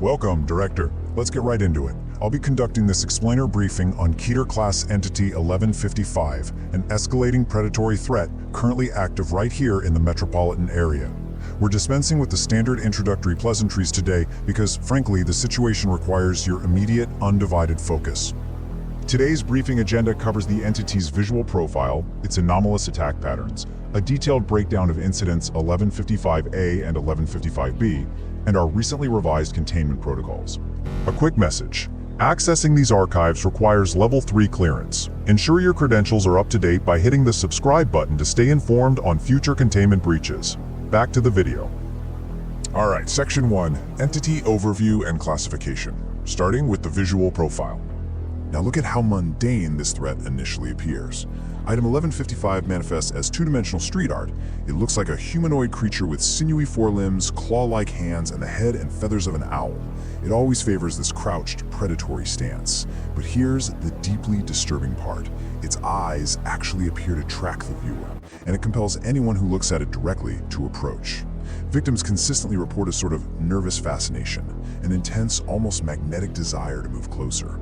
Welcome, Director. Let's get right into it. I'll be conducting this explainer briefing on Keter-class entity 1155, an escalating predatory threat currently active right here in the metropolitan area. We're dispensing with the standard introductory pleasantries today because, frankly, the situation requires your immediate, undivided focus. Today's briefing agenda covers the entity's visual profile, its anomalous attack patterns, a detailed breakdown of incidents 1155A and 1155B, and our recently revised containment protocols. A quick message. Accessing these archives requires Level 3 clearance. Ensure your credentials are up to date by hitting the subscribe button to stay informed on future containment breaches. Back to the video. Alright, Section 1, Entity Overview and Classification, starting with the visual profile. Now look at how mundane this threat initially appears. Item 1155 manifests as two-dimensional street art. It looks like a humanoid creature with sinewy forelimbs, claw-like hands, and the head and feathers of an owl. It always favors this crouched, predatory stance. But here's the deeply disturbing part. Its eyes actually appear to track the viewer, and it compels anyone who looks at it directly to approach. Victims consistently report a sort of nervous fascination, an intense, almost magnetic desire to move closer.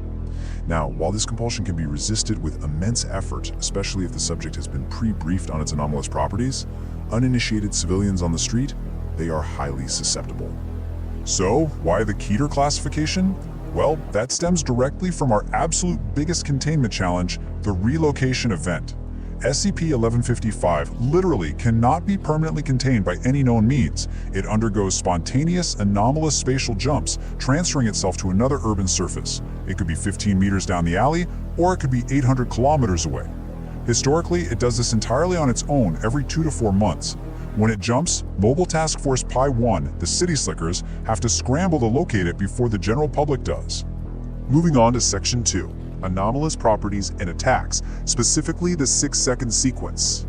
Now, while this compulsion can be resisted with immense effort, especially if the subject has been pre-briefed on its anomalous properties, uninitiated civilians on the street, they are highly susceptible. So, why the Keter classification? Well, that stems directly from our absolute biggest containment challenge, the relocation event. SCP-1155 literally cannot be permanently contained by any known means. It undergoes spontaneous, anomalous spatial jumps, transferring itself to another urban surface. It could be 15 meters down the alley, or it could be 800 kilometers away. Historically, it does this entirely on its own every 2 to 4 months. When it jumps, Mobile Task Force Pi-1, the City Slickers, have to scramble to locate it before the general public does. Moving on to Section 2. Anomalous properties and attacks, specifically the 6-second sequence.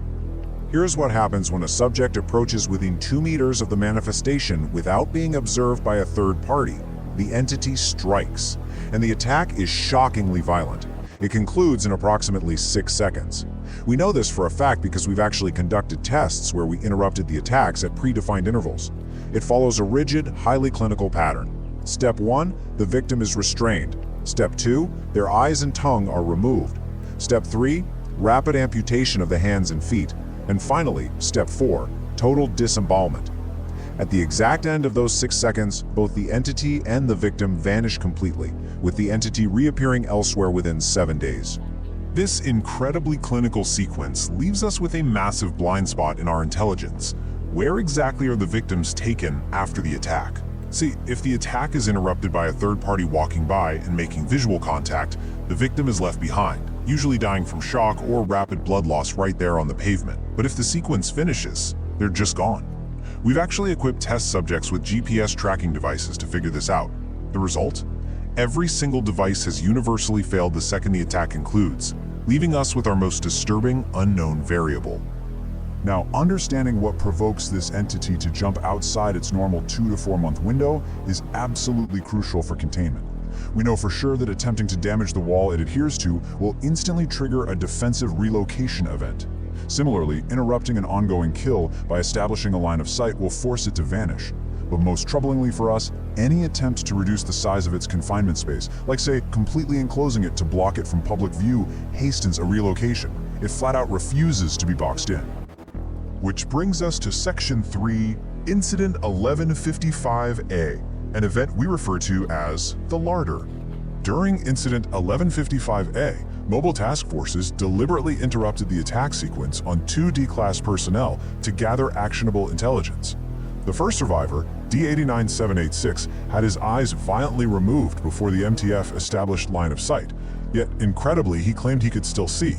Here's what happens when a subject approaches within 2 meters of the manifestation without being observed by a third party. The entity strikes, and the attack is shockingly violent. It concludes in approximately 6 seconds. We know this for a fact because we've actually conducted tests where we interrupted the attacks at predefined intervals. It follows a rigid, highly clinical pattern. Step 1, the victim is restrained. Step 2, their eyes and tongue are removed. Step 3, rapid amputation of the hands and feet. And finally, Step 4, total disembowelment. At the exact end of those 6 seconds, both the entity and the victim vanish completely, with the entity reappearing elsewhere within 7 days. This incredibly clinical sequence leaves us with a massive blind spot in our intelligence. Where exactly are the victims taken after the attack? See, if the attack is interrupted by a third party walking by and making visual contact, the victim is left behind, usually dying from shock or rapid blood loss right there on the pavement. But if the sequence finishes, they're just gone. We've actually equipped test subjects with GPS tracking devices to figure this out. The result? Every single device has universally failed the second the attack concludes, leaving us with our most disturbing unknown variable. Now, understanding what provokes this entity to jump outside its normal 2 to 4 month window is absolutely crucial for containment. We know for sure that attempting to damage the wall it adheres to will instantly trigger a defensive relocation event. Similarly, interrupting an ongoing kill by establishing a line of sight will force it to vanish. But most troublingly for us, any attempt to reduce the size of its confinement space, like say completely enclosing it to block it from public view, hastens a relocation. It flat out refuses to be boxed in. Which brings us to Section 3, Incident 1155A, an event we refer to as the larder. During Incident 1155A, Mobile Task Forces deliberately interrupted the attack sequence on 2 D-Class personnel to gather actionable intelligence. The first survivor, D-89786, had his eyes violently removed before the MTF established line of sight, yet incredibly he claimed he could still see.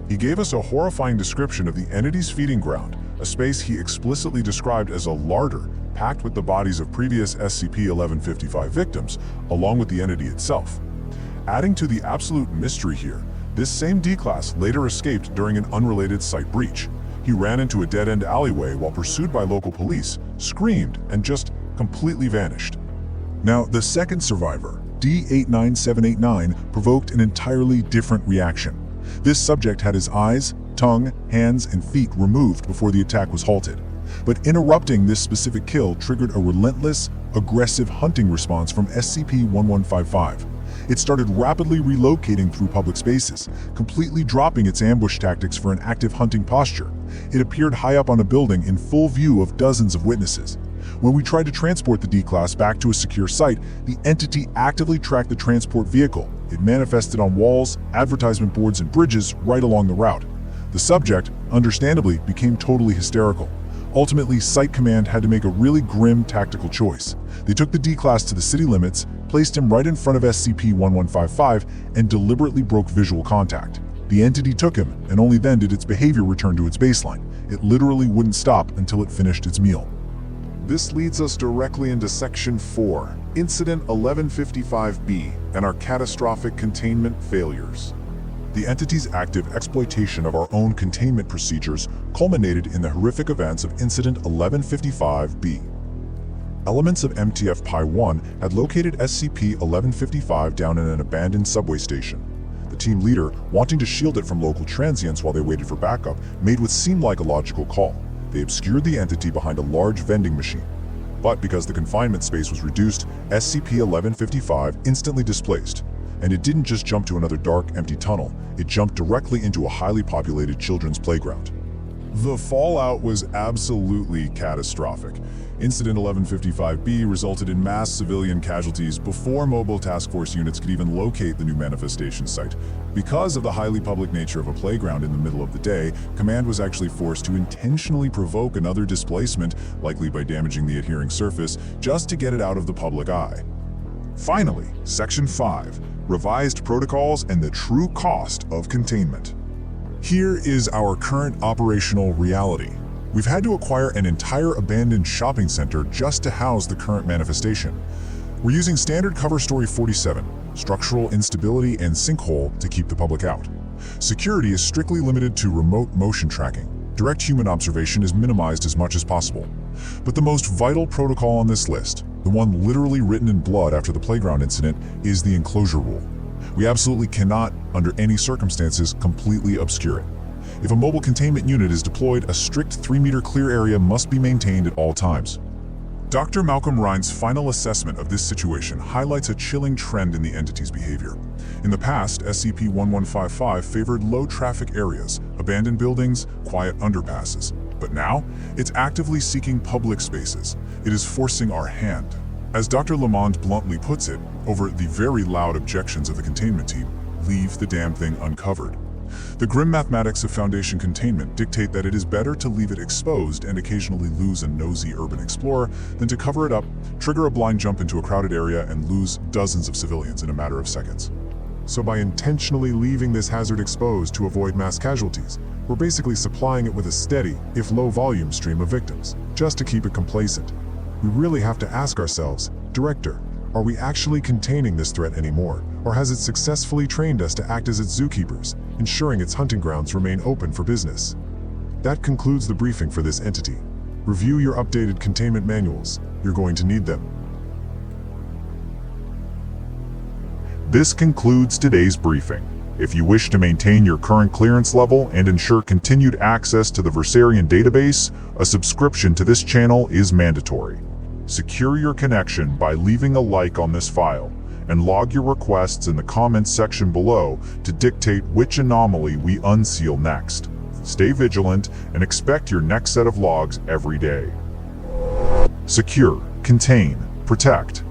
He gave us a horrifying description of the entity's feeding ground, a space he explicitly described as a larder packed with the bodies of previous SCP-1155 victims, along with the entity itself. Adding to the absolute mystery here, this same D-Class later escaped during an unrelated site breach. He ran into a dead-end alleyway while pursued by local police, screamed, and just completely vanished. Now, the second survivor, D-89789, provoked an entirely different reaction. This subject had his eyes, tongue, hands, and feet removed before the attack was halted. But interrupting this specific kill triggered a relentless, aggressive hunting response from SCP-1155. It started rapidly relocating through public spaces, completely dropping its ambush tactics for an active hunting posture. It appeared high up on a building in full view of dozens of witnesses. When we tried to transport the D-Class back to a secure site, the entity actively tracked the transport vehicle. It manifested on walls, advertisement boards, and bridges right along the route. The subject, understandably, became totally hysterical. Ultimately, Site Command had to make a really grim tactical choice. They took the D-Class to the city limits, placed him right in front of SCP-1155, and deliberately broke visual contact. The entity took him, and only then did its behavior return to its baseline. It literally wouldn't stop until it finished its meal. This leads us directly into Section 4, Incident 1155B, and our catastrophic containment failures. The entity's active exploitation of our own containment procedures culminated in the horrific events of Incident 1155B. Elements of MTF Pi-1 had located SCP-1155 down in an abandoned subway station. The team leader, wanting to shield it from local transients while they waited for backup, made what seemed like a logical call. They obscured the entity behind a large vending machine. But because the confinement space was reduced, SCP-1155 instantly displaced. And it didn't just jump to another dark, empty tunnel, it jumped directly into a highly populated children's playground. The fallout was absolutely catastrophic. Incident 1155B resulted in mass civilian casualties before mobile task force units could even locate the new manifestation site. Because of the highly public nature of a playground in the middle of the day, Command was actually forced to intentionally provoke another displacement, likely by damaging the adhering surface, just to get it out of the public eye. Finally, Section 5, Revised Protocols and the True Cost of Containment. Here is our current operational reality. We've had to acquire an entire abandoned shopping center just to house the current manifestation. We're using standard cover story 47, structural instability and sinkhole, to keep the public out. Security is strictly limited to remote motion tracking. Direct human observation is minimized as much as possible. But the most vital protocol on this list, the one literally written in blood after the playground incident, is the enclosure rule. We absolutely cannot, under any circumstances, completely obscure it. If a mobile containment unit is deployed, a strict 3-meter clear area must be maintained at all times. Dr. Malcolm Rhine's final assessment of this situation highlights a chilling trend in the entity's behavior. In the past, SCP-1155 favored low-traffic areas, abandoned buildings, quiet underpasses. But now, it's actively seeking public spaces. It is forcing our hand. As Dr. Lamond bluntly puts it, over the very loud objections of the containment team, leave the damn thing uncovered. The grim mathematics of Foundation containment dictate that it is better to leave it exposed and occasionally lose a nosy urban explorer than to cover it up, trigger a blind jump into a crowded area, and lose dozens of civilians in a matter of seconds. So by intentionally leaving this hazard exposed to avoid mass casualties, we're basically supplying it with a steady, if low-volume stream of victims, just to keep it complacent. We really have to ask ourselves, Director, are we actually containing this threat anymore, or has it successfully trained us to act as its zookeepers, ensuring its hunting grounds remain open for business? That concludes the briefing for this entity. Review your updated containment manuals. You're going to need them. This concludes today's briefing. If you wish to maintain your current clearance level and ensure continued access to the Versarian database, a subscription to this channel is mandatory. Secure your connection by leaving a like on this file, and log your requests in the comments section below to dictate which anomaly we unseal next. Stay vigilant and expect your next set of logs every day. Secure, contain, protect.